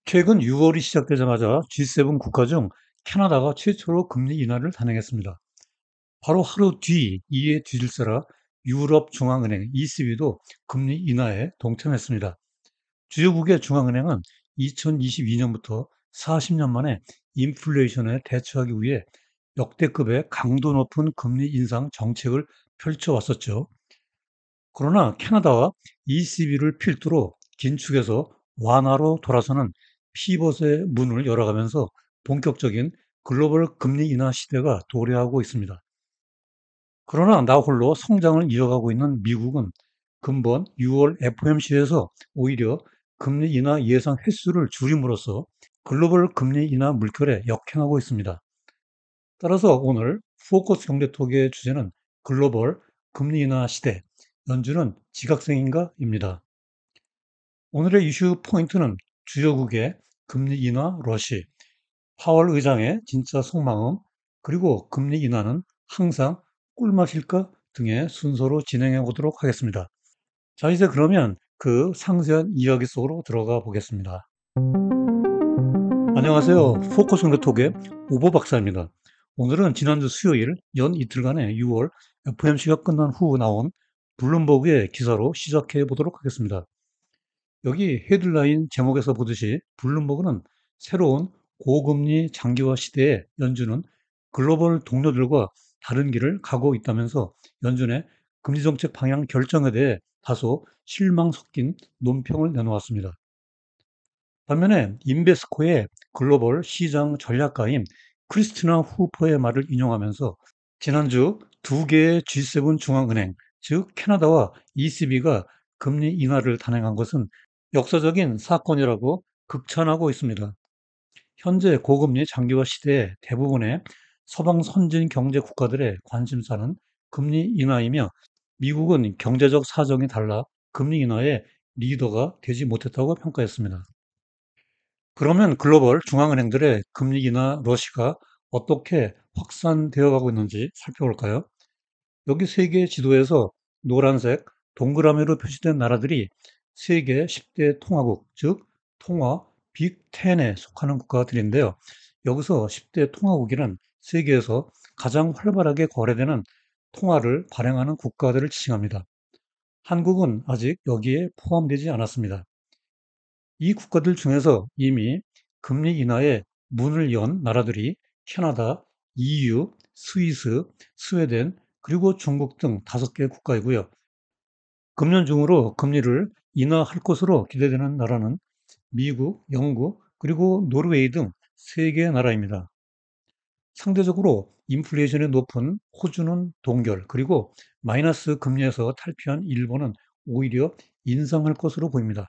최근 6월이 시작되자마자 G7 국가 중 캐나다가 최초로 금리 인하를 단행했습니다. 바로 하루 뒤 이에 뒤질세라 유럽중앙은행 ECB도 금리 인하에 동참했습니다. 주요국의 중앙은행은 2022년부터 40년 만에 인플레이션에 대처하기 위해 역대급의 강도 높은 금리 인상 정책을 펼쳐왔었죠. 그러나 캐나다와 ECB를 필두로 긴축에서 완화로 돌아서는 피벗의 문을 열어가면서 본격적인 글로벌 금리 인하 시대가 도래하고 있습니다. 그러나 나 홀로 성장을 이어가고 있는 미국은 근본 6월 FOMC에서 오히려 금리 인하 예상 횟수를 줄임으로써 글로벌 금리 인하 물결에 역행하고 있습니다. 따라서 오늘 포커스 경제톡의 주제는 글로벌 금리 인하 시대, 연준은 지각생인가입니다. 오늘의 이슈 포인트는 주요국의 금리 인하 러시, 파월 의장의 진짜 속마음, 그리고 금리 인하는 항상 꿀맛일까 등의 순서로 진행해 보도록 하겠습니다. 자, 이제 그러면 그 상세한 이야기 속으로 들어가 보겠습니다. 안녕하세요. 포커스 경제톡의 오보 박사입니다. 오늘은 지난주 수요일 연 이틀간의 6월 FOMC가 끝난 후 나온 블룸버그의 기사로 시작해 보도록 하겠습니다. 여기 헤드라인 제목에서 보듯이 블룸버그는 새로운 고금리 장기화 시대에 연준은 글로벌 동료들과 다른 길을 가고 있다면서 연준의 금리정책 방향 결정에 대해 다소 실망 섞인 논평을 내놓았습니다. 반면에 인베스코의 글로벌 시장 전략가인 크리스티나 후퍼의 말을 인용하면서 지난주 두 개의 G7 중앙은행, 즉 캐나다와 ECB가 금리 인하를 단행한 것은 역사적인 사건이라고 극찬하고 있습니다. 현재 고금리 장기화 시대에 대부분의 서방 선진 경제 국가들의 관심사는 금리 인하이며 미국은 경제적 사정이 달라 금리 인하의 리더가 되지 못했다고 평가했습니다. 그러면 글로벌 중앙은행들의 금리 인하 러시가 어떻게 확산되어 가고 있는지 살펴볼까요? 여기 세계 지도에서 노란색 동그라미로 표시된 나라들이 세계 10대 통화국, 즉 통화 빅10에 속하는 국가들인데요. 여기서 10대 통화국에는 세계에서 가장 활발하게 거래되는 통화를 발행하는 국가들을 지칭합니다. 한국은 아직 여기에 포함되지 않았습니다. 이 국가들 중에서 이미 금리 인하에 문을 연 나라들이 캐나다, EU, 스위스, 스웨덴, 그리고 중국 등 5개 국가이고요. 금년 중으로 금리를 인하할 것으로 기대되는 나라는 미국, 영국, 그리고 노르웨이 등 3개 나라입니다. 상대적으로 인플레이션이 높은 호주는 동결, 그리고 마이너스 금리에서 탈피한 일본은 오히려 인상할 것으로 보입니다.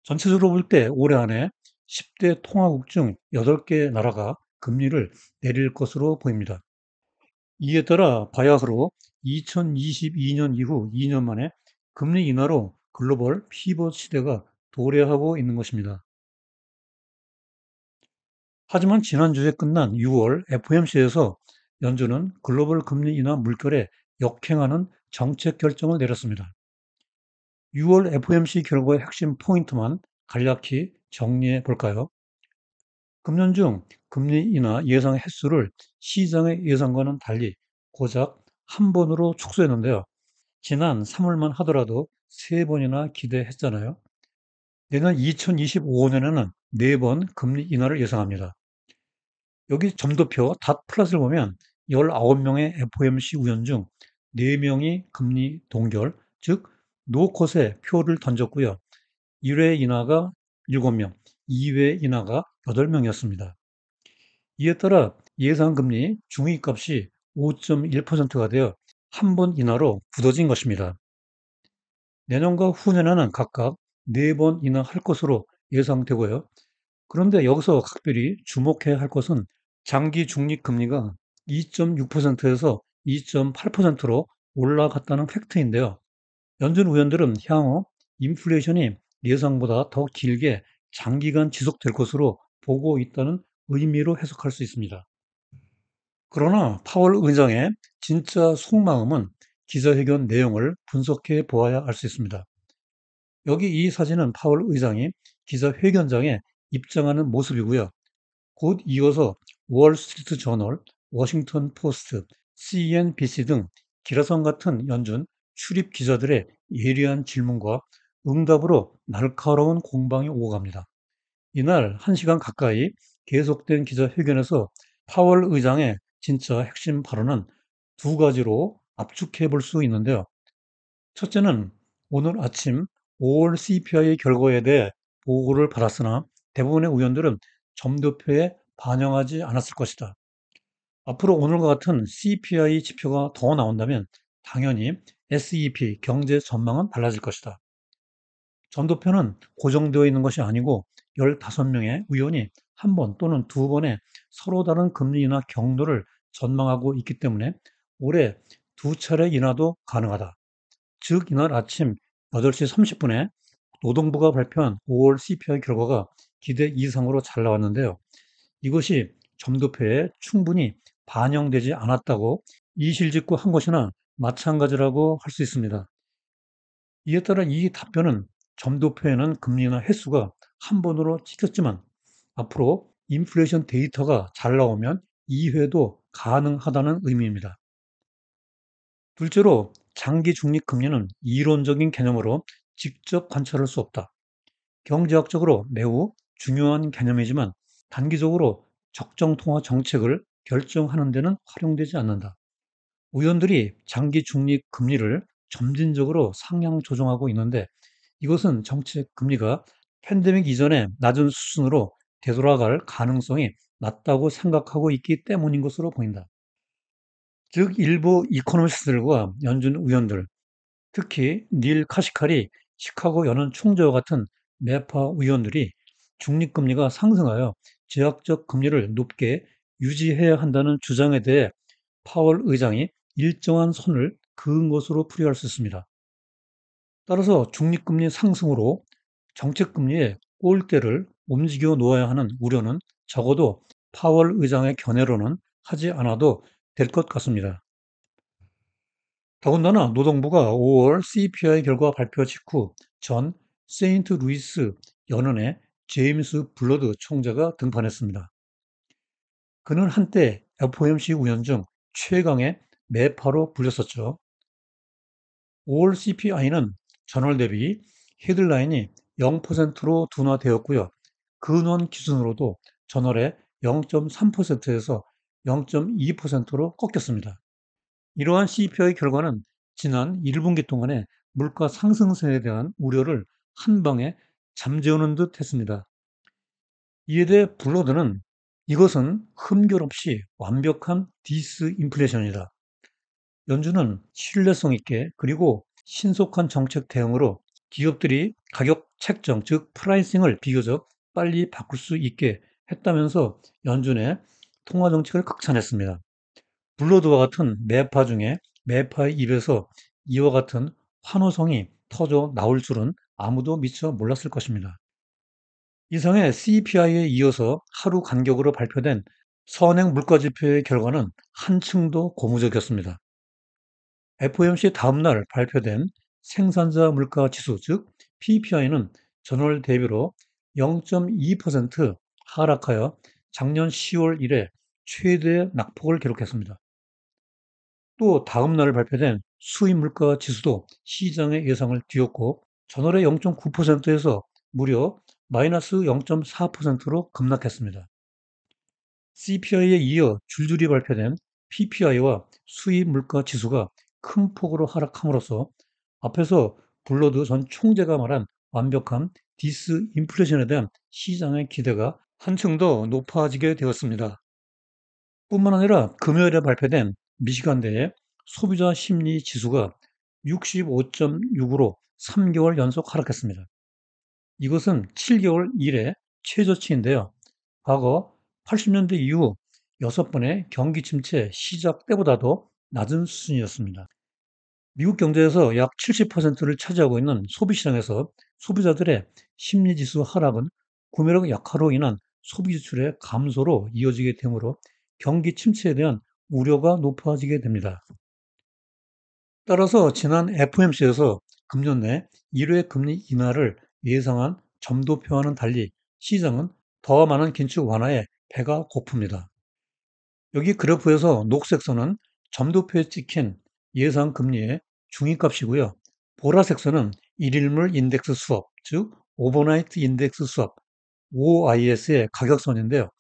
전체적으로 볼 때 올해 안에 10대 통화국 중 8개 나라가 금리를 내릴 것으로 보입니다. 이에 따라 바야흐로 2022년 이후 2년 만에 금리 인하로 글로벌 피벗 시대가 도래하고 있는 것입니다. 하지만 지난주에 끝난 6월 FOMC에서 연준은 글로벌 금리 인하 물결에 역행하는 정책 결정을 내렸습니다. 6월 FOMC 결과의 핵심 포인트만 간략히 정리해 볼까요? 금년 중 금리 인하 예상 횟수를 시장의 예상과는 달리 고작 한 번으로 축소했는데요. 지난 3월만 하더라도 3번이나 기대했잖아요. 내년 2025년에는 4번 금리 인하를 예상합니다. 여기 점도표 닷 플러스를 보면 19명의 FOMC 위원 중 4명이 금리 동결, 즉 노컷에 표를 던졌고요. 1회 인하가 7명, 2회 인하가 8명이었습니다. 이에 따라 예상금리 중위값이 5.1%가 되어 한 번 인하로 굳어진 것입니다. 내년과 후년에는 각각 4번 인하할 것으로 예상되고요. 그런데 여기서 각별히 주목해야 할 것은 장기 중립금리가 2.6%에서 2.8%로 올라갔다는 팩트인데요. 연준 의원들은 향후 인플레이션이 예상보다 더 길게 장기간 지속될 것으로 보고 있다는 의미로 해석할 수 있습니다. 그러나 파월 의장의 진짜 속마음은 기자회견 내용을 분석해 보아야 알 수 있습니다. 여기 이 사진은 파월 의장이 기자회견장에 입장하는 모습이고요. 곧 이어서 월스트리트 저널, 워싱턴 포스트, CNBC 등 기라성 같은 연준 출입 기자들의 예리한 질문과 응답으로 날카로운 공방이 오갑니다. 이날 1시간 가까이 계속된 기자회견에서 파월 의장의 진짜 핵심 발언은 두 가지로 압축해 볼 수 있는데요. 첫째는 오늘 아침 5월 CPI 결과에 대해 보고를 받았으나 대부분의 의원들은 점도표에 반영하지 않았을 것이다. 앞으로 오늘과 같은 CPI 지표가 더 나온다면 당연히 SEP 경제 전망은 달라질 것이다. 전도표는 고정되어 있는 것이 아니고 15명의 의원이 한 번 또는 두 번의 서로 다른 금리 인하 경로를 전망하고 있기 때문에 올해 두 차례 인하도 가능하다. 즉 이날 아침 8시 30분에 노동부가 발표한 5월 CPI 결과가 기대 이상으로 잘 나왔는데요. 이것이 점도표에 충분히 반영되지 않았다고 이실직고 한 것이나 마찬가지라고 할 수 있습니다. 이에 따라 이 답변은 점도표에는 금리 인하 횟수가 한 번으로 찍혔지만 앞으로 인플레이션 데이터가 잘 나오면 2회도 가능하다는 의미입니다. 둘째로 장기 중립 금리는 이론적인 개념으로 직접 관찰할 수 없다. 경제학적으로 매우 중요한 개념이지만 단기적으로 적정 통화 정책을 결정하는 데는 활용되지 않는다. 의원들이 장기 중립 금리를 점진적으로 상향 조정하고 있는데 이것은 정책 금리가 팬데믹 이전의 낮은 수준으로 되돌아갈 가능성이 낮다고 생각하고 있기 때문인 것으로 보인다. 즉 일부 이코노미스트들과 연준 의원들, 특히 닐 카시칼이 시카고 연은 총재와 같은 매파 의원들이 중립금리가 상승하여 제약적 금리를 높게 유지해야 한다는 주장에 대해 파월 의장이 일정한 선을 그은 것으로 풀이할 수 있습니다. 따라서 중립금리 상승으로 정책금리의 골대를 움직여 놓아야 하는 우려는 적어도 파월 의장의 견해로는 하지 않아도 될 것 같습니다. 더군다나 노동부가 5월 CPI 결과 발표 직후 전 세인트 루이스 연은의 제임스 블러드 총재가 등판했습니다. 그는 한때 FOMC 위원 중 최강의 매파로 불렸었죠. 5월 CPI는 전월 대비 헤드라인이 0%로 둔화되었고요. 근원 기준으로도 전월에 0.3%에서 0.2%로 꺾였습니다. 이러한 CPI 결과는 지난 1분기 동안의 물가 상승세에 대한 우려를 한 방에 잠재우는 듯 했습니다. 이에 대해 블러드는 이것은 흠결 없이 완벽한 디스인플레이션이다. 연준은 신뢰성 있게 그리고 신속한 정책 대응으로 기업들이 가격 책정, 즉 프라이싱을 비교적 빨리 바꿀 수 있게 했다면서 연준의 통화 정책을 극찬했습니다. 블러드와 같은 매파 중에 매파의 입에서 이와 같은 환호성이 터져 나올 줄은 아무도 미처 몰랐을 것입니다. 이상의 CPI에 이어서 하루 간격으로 발표된 선행 물가지표의 결과는 한층 더 고무적이었습니다. FOMC 다음날 발표된 생산자 물가 지수, 즉 PPI는 전월 대비로 0.2% 하락하여 작년 10월 이래 최대의 낙폭을 기록했습니다. 또 다음날 발표된 수입 물가 지수도 시장의 예상을 뒤엎고 전월의 0.9%에서 무려 마이너스 0.4%로 급락했습니다. CPI에 이어 줄줄이 발표된 PPI와 수입 물가 지수가 큰 폭으로 하락함으로써 앞에서 블러드 전 총재가 말한 완벽한 디스인플레이션에 대한 시장의 기대가 한층 더 높아지게 되었습니다. 뿐만 아니라 금요일에 발표된 미시간대의 소비자 심리 지수가 65.6으로 3개월 연속 하락했습니다. 이것은 7개월 이래 최저치인데요. 과거 80년대 이후 6번의 경기 침체 시작 때보다도 낮은 수준이었습니다. 미국 경제에서 약 70%를 차지하고 있는 소비시장에서 소비자들의 심리지수 하락은 구매력 약화로 인한 소비 지출의 감소로 이어지게 되므로 경기 침체에 대한 우려가 높아지게 됩니다. 따라서 지난 FOMC에서 금년 내 1회 금리 인하를 예상한 점도표와는 달리 시장은 더 많은 긴축 완화에 배가 고픕니다. 여기 그래프에서 녹색 선은 점도표에 찍힌 예상 금리의 중위값이고요. 보라색 선은 일일물 인덱스 수업, 즉 오버나이트 인덱스 수업, OIS의 가격선인데요.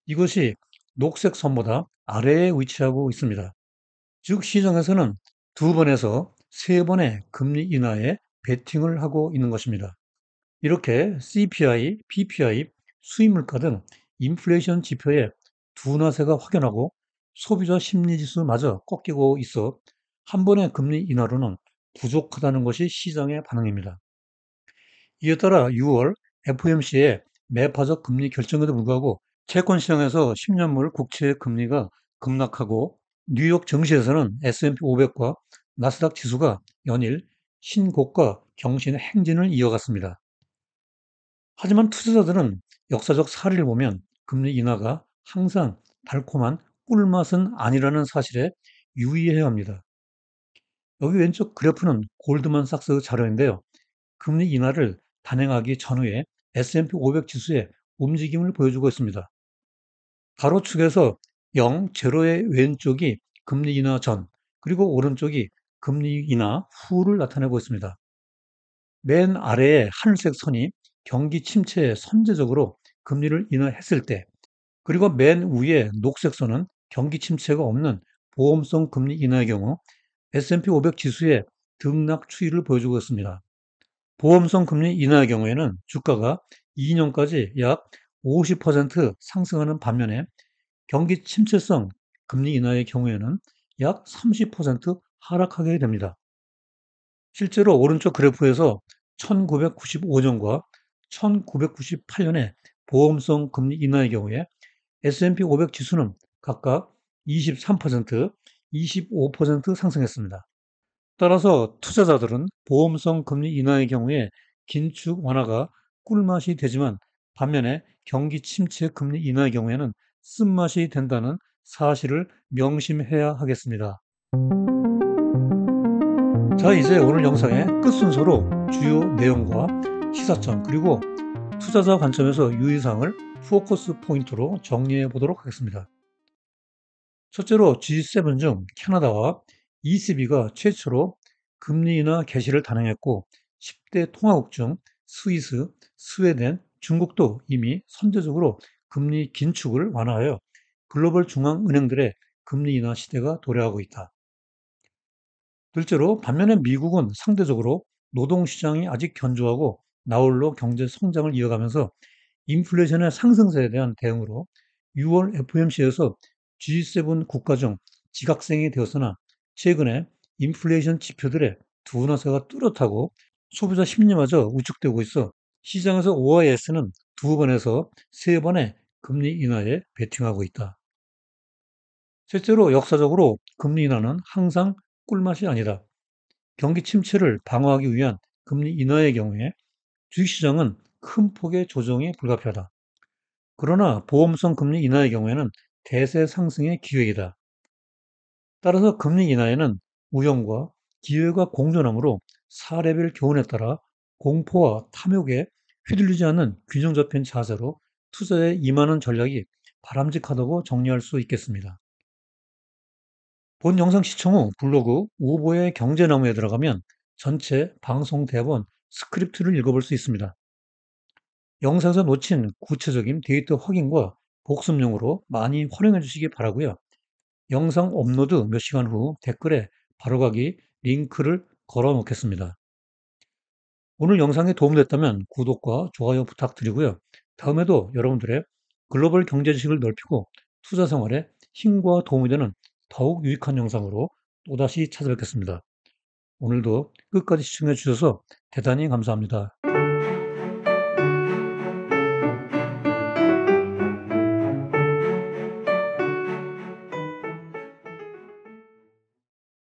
이것이 녹색 선보다 아래에 위치하고 있습니다. 즉 시장에서는 두 번에서 세 번의 금리 인하에 베팅을 하고 있는 것입니다. 이렇게 CPI, PPI, 수입물가 등 인플레이션 지표의 둔화세가 확연하고 소비자 심리지수마저 꺾이고 있어 한 번의 금리 인하로는 부족하다는 것이 시장의 반응입니다. 이에 따라 6월 FOMC의 매파적 금리 결정에도 불구하고 채권 시장에서 10년물 국채 금리가 급락하고 뉴욕 증시에서는 S&P 500과 나스닥 지수가 연일 신고가 경신 행진을 이어갔습니다. 하지만 투자자들은 역사적 사례를 보면 금리 인하가 항상 달콤한 꿀맛은 아니라는 사실에 유의해야 합니다. 여기 왼쪽 그래프는 골드만삭스 자료인데요. 금리 인하를 단행하기 전후에 S&P 500 지수의 움직임을 보여주고 있습니다. 가로축에서 0, 제로의 왼쪽이 금리 인하 전, 그리고 오른쪽이 금리 인하 후를 나타내고 있습니다. 맨 아래의 하늘색 선이 경기 침체에 선제적으로 금리를 인하했을 때, 그리고 맨 위에 녹색 선은 경기 침체가 없는 보험성 금리 인하의 경우 S&P 500 지수의 등락 추이를 보여주고 있습니다. 보험성 금리 인하의 경우에는 주가가 2년까지 약 50% 상승하는 반면에 경기 침체성 금리 인하의 경우에는 약 30% 하락하게 됩니다. 실제로 오른쪽 그래프에서 1995년과 1998년의 보험성 금리 인하의 경우에 S&P 500 지수는 각각 23%, 25% 상승했습니다. 따라서 투자자들은 보험성 금리 인하의 경우에 긴축 완화가 꿀맛이 되지만 반면에 경기 침체 금리 인하의 경우에는 쓴맛이 된다는 사실을 명심해야 하겠습니다. 자, 이제 오늘 영상의 끝 순서로 주요 내용과 시사점 그리고 투자자 관점에서 유의사항을 포커스 포인트로 정리해 보도록 하겠습니다. 첫째로 G7 중 캐나다와 ECB가 최초로 금리 인하 개시를 단행했고 10대 통화국 중 스위스, 스웨덴, 중국도 이미 선제적으로 금리 긴축을 완화하여 글로벌 중앙은행들의 금리 인하 시대가 도래하고 있다. 둘째로 반면에 미국은 상대적으로 노동시장이 아직 견조하고 나홀로 경제 성장을 이어가면서 인플레이션의 상승세에 대한 대응으로 6월 FOMC에서 G7 국가 중 지각생이 되었으나 최근에 인플레이션 지표들의 둔화세가 뚜렷하고 소비자 심리마저 우측되고 있어 시장에서 OIS는 두 번에서 세 번의 금리 인하에 베팅하고 있다. 실제로 역사적으로 금리 인하는 항상 꿀맛이 아니다. 경기 침체를 방어하기 위한 금리 인하의 경우에 주식시장은 큰 폭의 조정이 불가피하다. 그러나 보험성 금리 인하의 경우에는 대세 상승의 기회이다. 따라서 금리 인하에는 우연과 기회가 공존하므로 사례별 교훈에 따라 공포와 탐욕에 휘둘리지 않는 균형 잡힌 자세로 투자에 임하는 전략이 바람직하다고 정리할 수 있겠습니다. 본 영상 시청 후 블로그 우보의 경제나무에 들어가면 전체 방송 대본 스크립트를 읽어볼 수 있습니다. 영상에서 놓친 구체적인 데이터 확인과 복습용으로 많이 활용해 주시기 바라고요. 영상 업로드 몇 시간 후 댓글에 바로가기 링크를 걸어 놓겠습니다. 오늘 영상이 도움됐다면 구독과 좋아요 부탁드리고요. 다음에도 여러분들의 글로벌 경제 지식을 넓히고 투자 생활에 힘과 도움이 되는 더욱 유익한 영상으로 또다시 찾아뵙겠습니다. 오늘도 끝까지 시청해 주셔서 대단히 감사합니다.